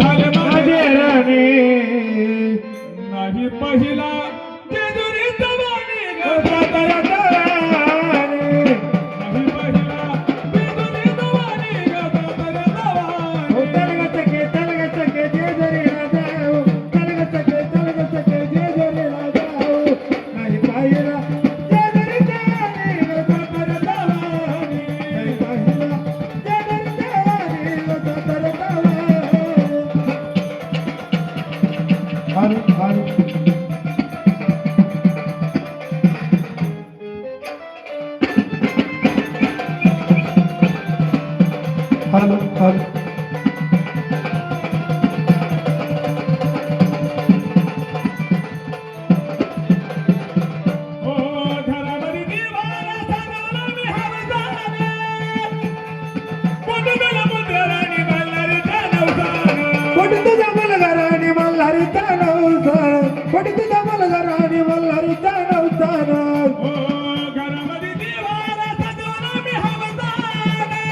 झाले माझे राणी नाही पहिला जेजुरीत वाणी ग सातारा तवानी नाही पहिला जेजुरीत वाणी ग सातारा तवानी तलगत के जेजुरीला जाऊ तलगत के जेजुरीला जाऊ नाही पाहिला जेजुरीत वाणी ग सातारा तवानी नाही पाहिला जेजुरीत वाणी ग सातारा तवानी हारू हारू हारू हारू ओ घरामध्ये दिवाला सजवला मी हवसाने मुंडगला मुंद्राणी मल्हारीच्या नवसाने कोटी तुझ्या मलगराणी मल्हारीचा नवसान कोटी तुझ्या मलगराणी मल्हारीचा नवसान ओ घरामध्ये दिवाला सजवला मी हवसाने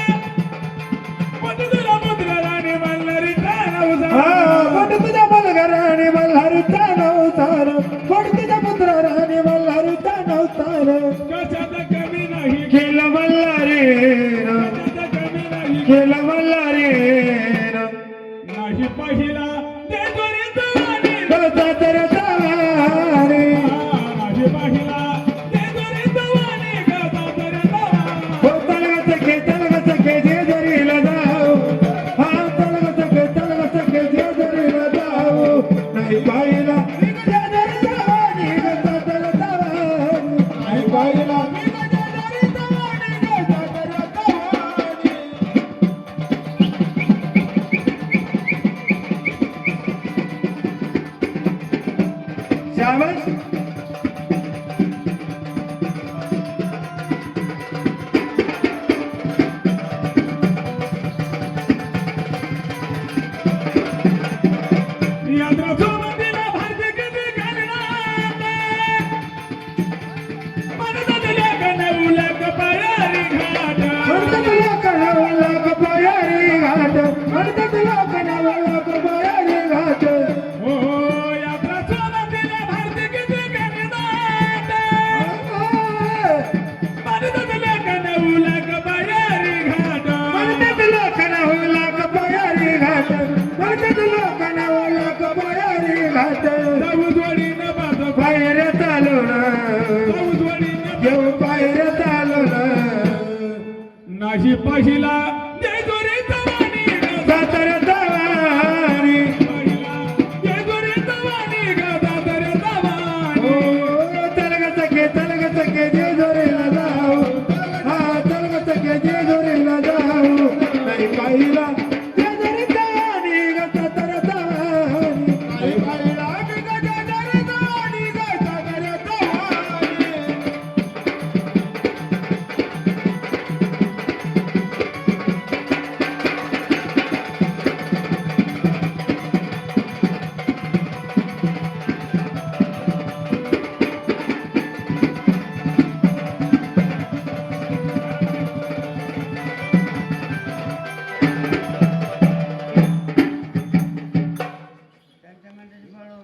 मुंडगला मुंद्राणी मल्हारीच्या नवसाने कोटी तुझ्या मलगराणी मल्हारीचा नवसान कोटी तुझ्या पुत्रराणी मल्हारीचा नवसान कशात कमी नाही केल मल्हारी कशात कमी नाही केल मल्हारी नाही पहिला जेजुरीत वाणी ग सातार तवानी नाही पहिला जेजुरीत वाणी ग सातारा तवानी तलगत के जेजुरीला जाऊ हा तलगत के जेजुरीला जाऊ नाही पाहिला जेजुरीत वाणी ग सातार तवानी नाही पाहिला जेजुरीत वाणी ग सातार तवानी शाबास यात्रा सोबतीला भारती किती घालणार मनतात लेखन उलक पायारी घाट म्हणतात लोकांना कपायारी घाट म्हणतात लोकांना कपायारी घाट ओ यात्रा सोबतीला भारती किती घालणार मनतात लेखन उलक पायारी घाट म्हणतात लोकांना कपायारी घाट म्हणतात लोकांना कपायारी घाट जाऊ जोडीनं बाजू पायऱ्या चालवण जाऊ जोडीनं येऊ पायऱ्या चालवण नाही पहिला